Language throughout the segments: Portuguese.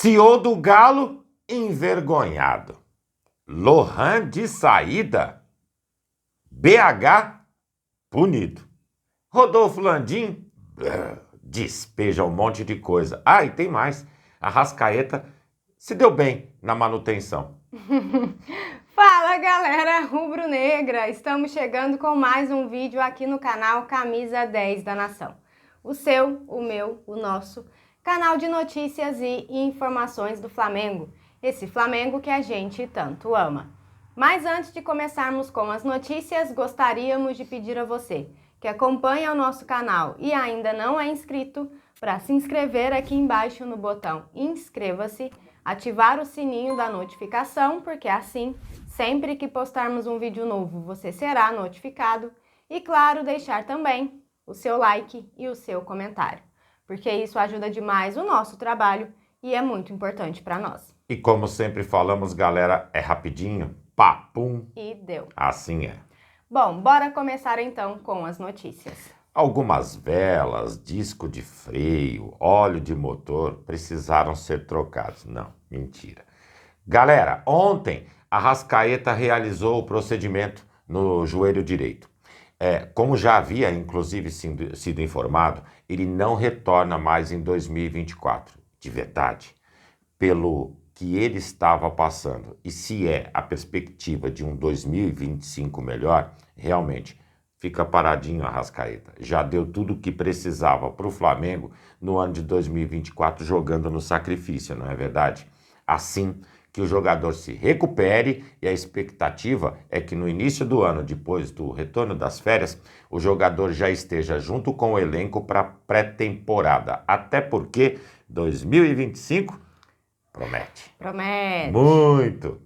CEO do Galo, envergonhado. Lohan de saída. BH, punido. Rodolfo Landim, despeja um monte de coisa. Ah, e tem mais. Arrascaeta se deu bem na manutenção. Fala galera rubro-negra, estamos chegando com mais um vídeo aqui no canal Camisa 10 da Nação. O seu, o meu, o nosso canal de notícias e informações do Flamengo. Esse Flamengo que a gente tanto ama. Mas antes de começarmos com as notícias, gostaríamos de pedir a você que acompanha o nosso canal e ainda não é inscrito, para se inscrever aqui embaixo no botão inscreva-se, ativar o sininho da notificação, porque assim, sempre que postarmos um vídeo novo, você será notificado. E claro, deixar também o seu like e o seu comentário, porque isso ajuda demais o nosso trabalho e é muito importante para nós. E como sempre falamos, galera, é rapidinho, papum. E deu. Assim é. Bom, bora começar então com as notícias. Algumas velas, disco de freio, óleo de motor precisaram ser trocados. Não, mentira. Galera, ontem a Arrascaeta realizou o procedimento no joelho direito. Como já havia, inclusive, sido informado, ele não retorna mais em 2024, de verdade. Pelo que ele estava passando, e se é a perspectiva de um 2025 melhor, realmente, fica paradinho a Arrascaeta. Já deu tudo o que precisava para o Flamengo no ano de 2024 jogando no sacrifício, não é verdade? Assim que o jogador se recupere, e a expectativa é que no início do ano, depois do retorno das férias, o jogador já esteja junto com o elenco para pré-temporada. Até porque 2025 promete. Promete. Muito.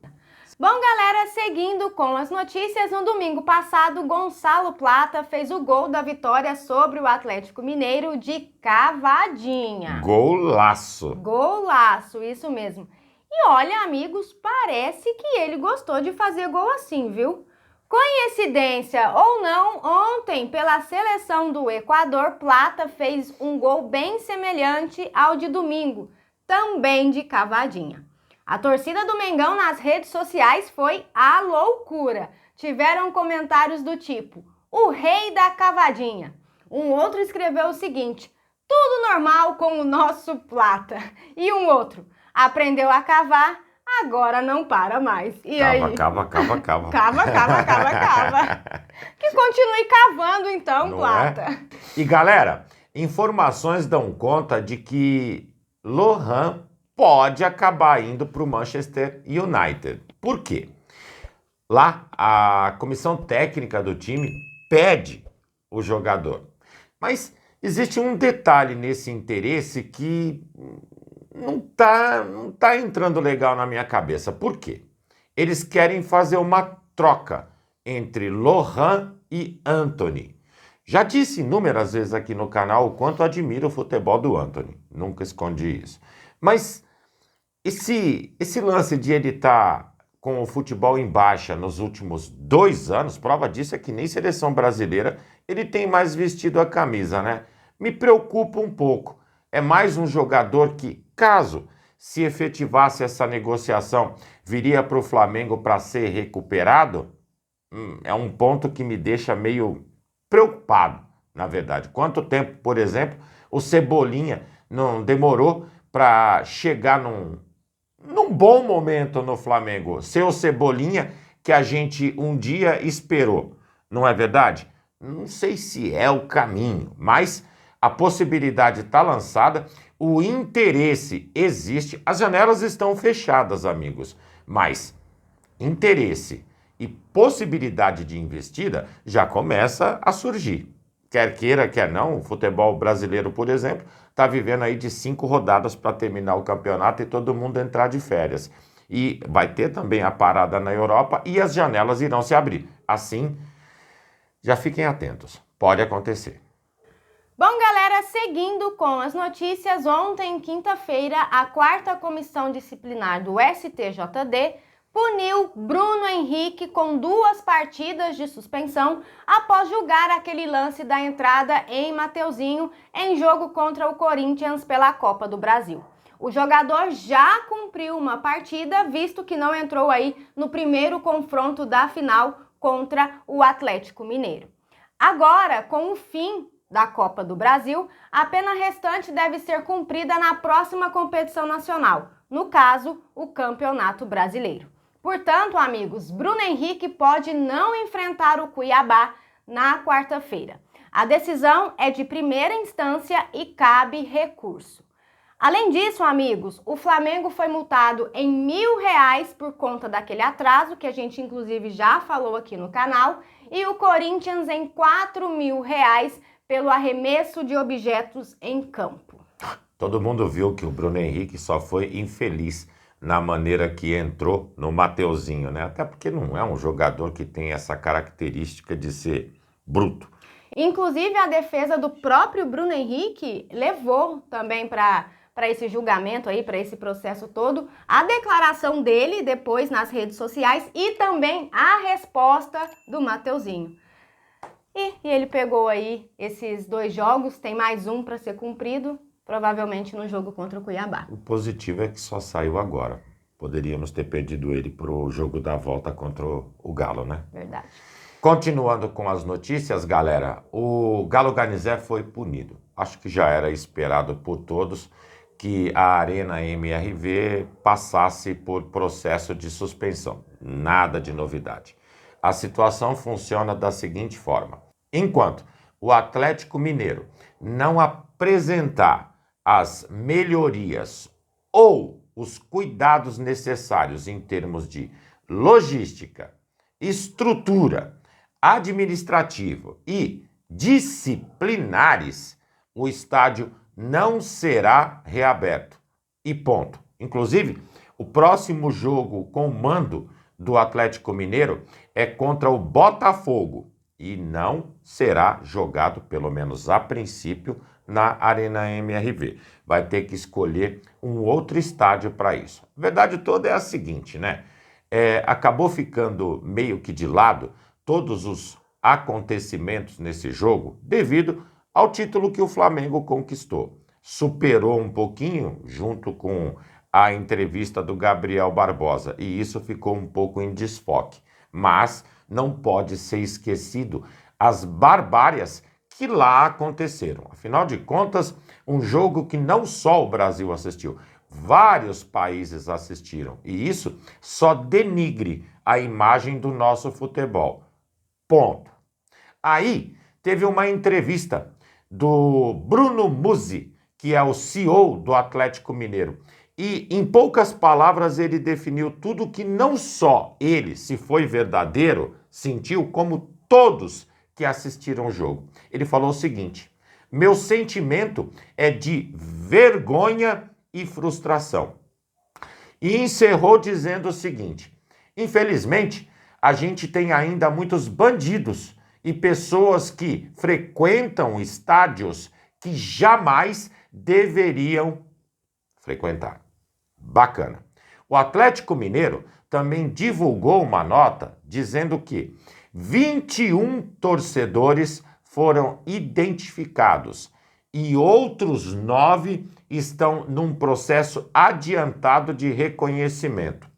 Bom, galera, seguindo com as notícias, no domingo passado, Gonçalo Plata fez o gol da vitória sobre o Atlético Mineiro de cavadinha. Golaço. Golaço, isso mesmo. E olha, amigos, parece que ele gostou de fazer gol assim, viu? Coincidência ou não, ontem, pela seleção do Equador, Plata fez um gol bem semelhante ao de domingo, também de cavadinha. A torcida do Mengão nas redes sociais foi a loucura. Tiveram comentários do tipo, o rei da cavadinha. Um outro escreveu o seguinte, tudo normal com o nosso Plata. E um outro, aprendeu a cavar, agora não para mais. E aí? Cava. Cava. Que continue cavando então, Não Plata. é? E galera, informações dão conta de que Lohan pode acabar indo para o Manchester United. Por quê? Lá, a comissão técnica do time pede o jogador. Mas existe um detalhe nesse interesse que não tá entrando legal na minha cabeça. Por quê? Eles querem fazer uma troca entre Lohan e Antony. Já disse inúmeras vezes aqui no canal o quanto admiro o futebol do Antony. Nunca escondi isso. Mas esse lance de ele estar com o futebol em baixa nos últimos 2 anos, prova disso é que nem seleção brasileira ele tem mais vestido a camisa, né? Me preocupa um pouco. É mais um jogador que, caso se efetivasse essa negociação, viria para o Flamengo para ser recuperado? É um ponto que me deixa meio preocupado, na verdade. Quanto tempo, por exemplo, o Cebolinha não demorou para chegar num bom momento no Flamengo? Ser o Cebolinha que a gente um dia esperou, não é verdade? Não sei se é o caminho, mas a possibilidade está lançada, o interesse existe, as janelas estão fechadas, amigos, mas interesse e possibilidade de investida já começa a surgir. Quer queira, quer não, o futebol brasileiro, por exemplo, está vivendo aí de 5 rodadas para terminar o campeonato e todo mundo entrar de férias. E vai ter também a parada na Europa e as janelas irão se abrir. Assim, já fiquem atentos, pode acontecer. Bom, galera, seguindo com as notícias, ontem, quinta-feira, a 4ª Comissão Disciplinar do STJD puniu Bruno Henrique com 2 partidas de suspensão após julgar aquele lance da entrada em Mateuzinho em jogo contra o Corinthians pela Copa do Brasil. O jogador já cumpriu uma partida, visto que não entrou aí no primeiro confronto da final contra o Atlético Mineiro. Agora, com o fim da Copa do Brasil, a pena restante deve ser cumprida na próxima competição nacional, no caso, o Campeonato Brasileiro. Portanto, amigos, Bruno Henrique pode não enfrentar o Cuiabá na quarta-feira. A decisão é de primeira instância e cabe recurso. Além disso, amigos, o Flamengo foi multado em R$ 1.000 por conta daquele atraso, que a gente inclusive já falou aqui no canal, e o Corinthians em R$ 4.000 pelo arremesso de objetos em campo. Todo mundo viu que o Bruno Henrique só foi infeliz na maneira que entrou no Mateuzinho, né? Até porque não é um jogador que tem essa característica de ser bruto. Inclusive, a defesa do próprio Bruno Henrique levou também para esse julgamento aí, para esse processo todo, a declaração dele depois nas redes sociais e também a resposta do Mateuzinho. E ele pegou aí esses 2 jogos, tem mais um para ser cumprido, provavelmente no jogo contra o Cuiabá. O positivo é que só saiu agora. Poderíamos ter perdido ele pro jogo da volta contra o Galo, né? Verdade. Continuando com as notícias, galera, o Galo Garnizé foi punido. Acho que já era esperado por todos que a Arena MRV passasse por processo de suspensão. Nada de novidade. A situação funciona da seguinte forma. Enquanto o Atlético Mineiro não apresentar as melhorias ou os cuidados necessários em termos de logística, estrutura, administrativo e disciplinares, o estádio não será reaberto. E ponto. Inclusive, o próximo jogo com mando do Atlético Mineiro é contra o Botafogo e não será jogado, pelo menos a princípio, na Arena MRV. Vai ter que escolher um outro estádio para isso. A verdade toda é a seguinte, né? Acabou ficando meio que de lado todos os acontecimentos nesse jogo devido ao título que o Flamengo conquistou. Superou um pouquinho junto com a entrevista do Gabriel Barbosa e isso ficou um pouco em desfoque. Mas não pode ser esquecido as barbárias que lá aconteceram. Afinal de contas, um jogo que não só o Brasil assistiu, vários países assistiram. E isso só denigre a imagem do nosso futebol. Ponto. Aí teve uma entrevista do Bruno Musi, que é o CEO do Atlético Mineiro. E, em poucas palavras, ele definiu tudo que não só ele, se foi verdadeiro, sentiu, como todos que assistiram o jogo. Ele falou o seguinte: meu sentimento é de vergonha e frustração. E encerrou dizendo o seguinte: infelizmente, a gente tem ainda muitos bandidos e pessoas que frequentam estádios que jamais deveriam frequentar. Bacana. O Atlético Mineiro também divulgou uma nota dizendo que 21 torcedores foram identificados e outros 9 estão num processo adiantado de reconhecimento.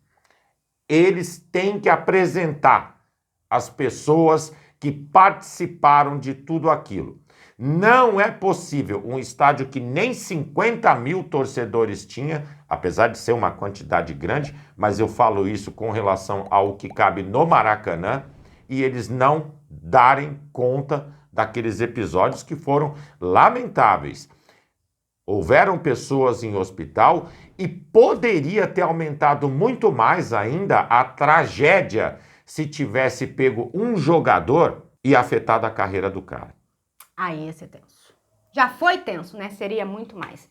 Eles têm que apresentar as pessoas que participaram de tudo aquilo. Não é possível um estádio que nem 50.000 torcedores tinha, apesar de ser uma quantidade grande, mas eu falo isso com relação ao que cabe no Maracanã, e eles não darem conta daqueles episódios que foram lamentáveis. Houveram pessoas em hospital e poderia ter aumentado muito mais ainda a tragédia se tivesse pego um jogador e afetado a carreira do cara. Aí ia ser tenso. Já foi tenso, né? Seria muito mais.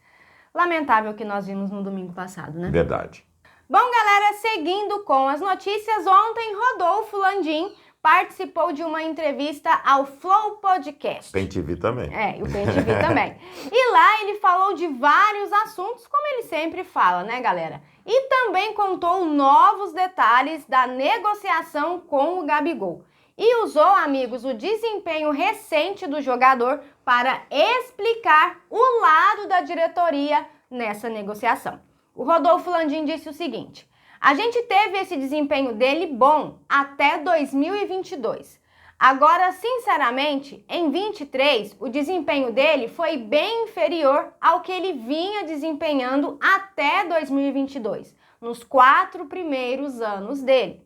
Lamentável o que nós vimos no domingo passado, né? Verdade. Bom, galera, seguindo com as notícias, ontem Rodolfo Landim participou de uma entrevista ao Flow Podcast. Tem TV também. E o Tem TV também. E lá ele falou de vários assuntos, como ele sempre fala, né, galera? E também contou novos detalhes da negociação com o Gabigol. E usou, amigos, o desempenho recente do jogador para explicar o lado da diretoria nessa negociação. O Rodolfo Landim disse o seguinte: a gente teve esse desempenho dele bom até 2022. Agora, sinceramente, em 23, o desempenho dele foi bem inferior ao que ele vinha desempenhando até 2022, nos 4 primeiros anos dele.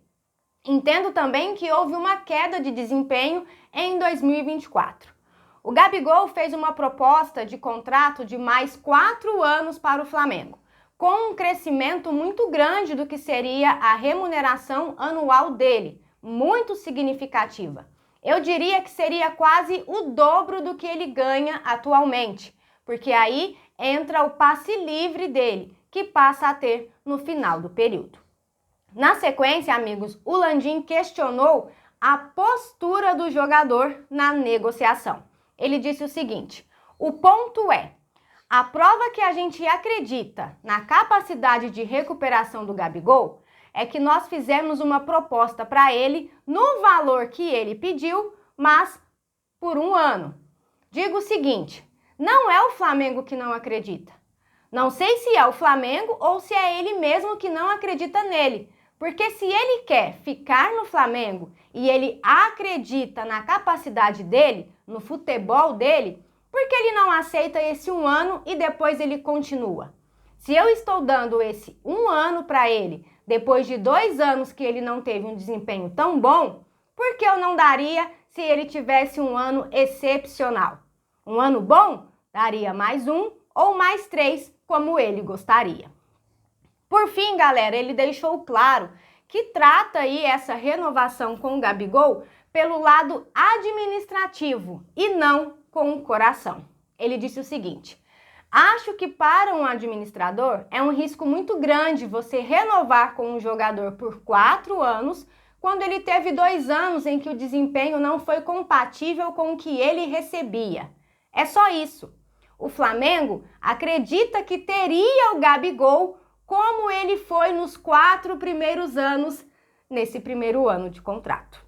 Entendo também que houve uma queda de desempenho em 2024. O Gabigol fez uma proposta de contrato de mais 4 anos para o Flamengo, com um crescimento muito grande do que seria a remuneração anual dele, muito significativa. Eu diria que seria quase o dobro do que ele ganha atualmente, porque aí entra o passe livre dele, que passa a ter no final do período. Na sequência, amigos, o Landim questionou a postura do jogador na negociação. Ele disse o seguinte: o ponto é, a prova que a gente acredita na capacidade de recuperação do Gabigol é que nós fizemos uma proposta para ele no valor que ele pediu, mas por 1 ano. Digo o seguinte, não é o Flamengo que não acredita. Não sei se é o Flamengo ou se é ele mesmo que não acredita nele, porque se ele quer ficar no Flamengo e ele acredita na capacidade dele, no futebol dele, por que ele não aceita esse 1 ano e depois ele continua? Se eu estou dando esse 1 ano para ele, depois de 2 anos que ele não teve um desempenho tão bom, por que eu não daria se ele tivesse 1 ano excepcional? 1 ano bom, daria mais 1 ou mais 3, como ele gostaria. Por fim, galera, ele deixou claro que trata aí essa renovação com o Gabigol pelo lado administrativo e não com o coração. Ele disse o seguinte: acho que para um administrador é um risco muito grande você renovar com um jogador por 4 anos quando ele teve 2 anos em que o desempenho não foi compatível com o que ele recebia. É só isso. O Flamengo acredita que teria o Gabigol como ele foi nos 4 primeiros anos, nesse primeiro ano de contrato.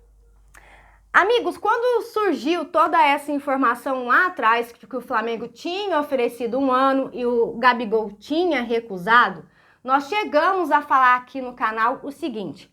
Amigos, quando surgiu toda essa informação lá atrás, que o Flamengo tinha oferecido 1 ano e o Gabigol tinha recusado, nós chegamos a falar aqui no canal o seguinte: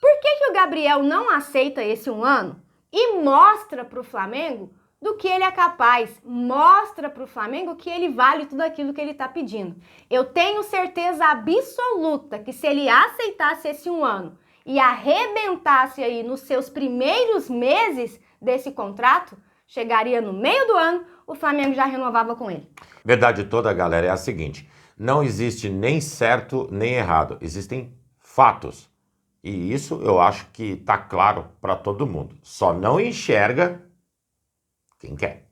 por que o Gabriel não aceita esse 1 ano e mostra para o Flamengo do que ele é capaz, mostra para o Flamengo que ele vale tudo aquilo que ele está pedindo? Eu tenho certeza absoluta que se ele aceitasse esse 1 ano e arrebentasse aí nos seus primeiros meses desse contrato, chegaria no meio do ano, o Flamengo já renovava com ele. Verdade toda, galera, é a seguinte: não existe nem certo nem errado, existem fatos. E isso eu acho que tá claro para todo mundo. Só não enxerga quem quer.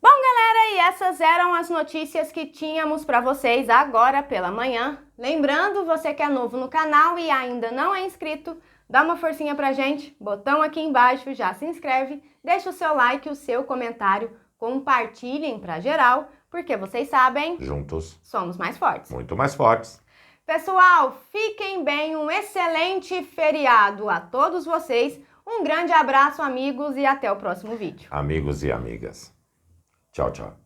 Bom, galera, e essas eram as notícias que tínhamos para vocês agora pela manhã. Lembrando, você que é novo no canal e ainda não é inscrito, dá uma forcinha pra gente, botão aqui embaixo, já se inscreve, deixa o seu like, o seu comentário, compartilhem pra geral, porque vocês sabem, juntos somos mais fortes. Muito mais fortes. Pessoal, fiquem bem, um excelente feriado a todos vocês. Um grande abraço, amigos, e até o próximo vídeo. Amigos e amigas. Tchau, tchau.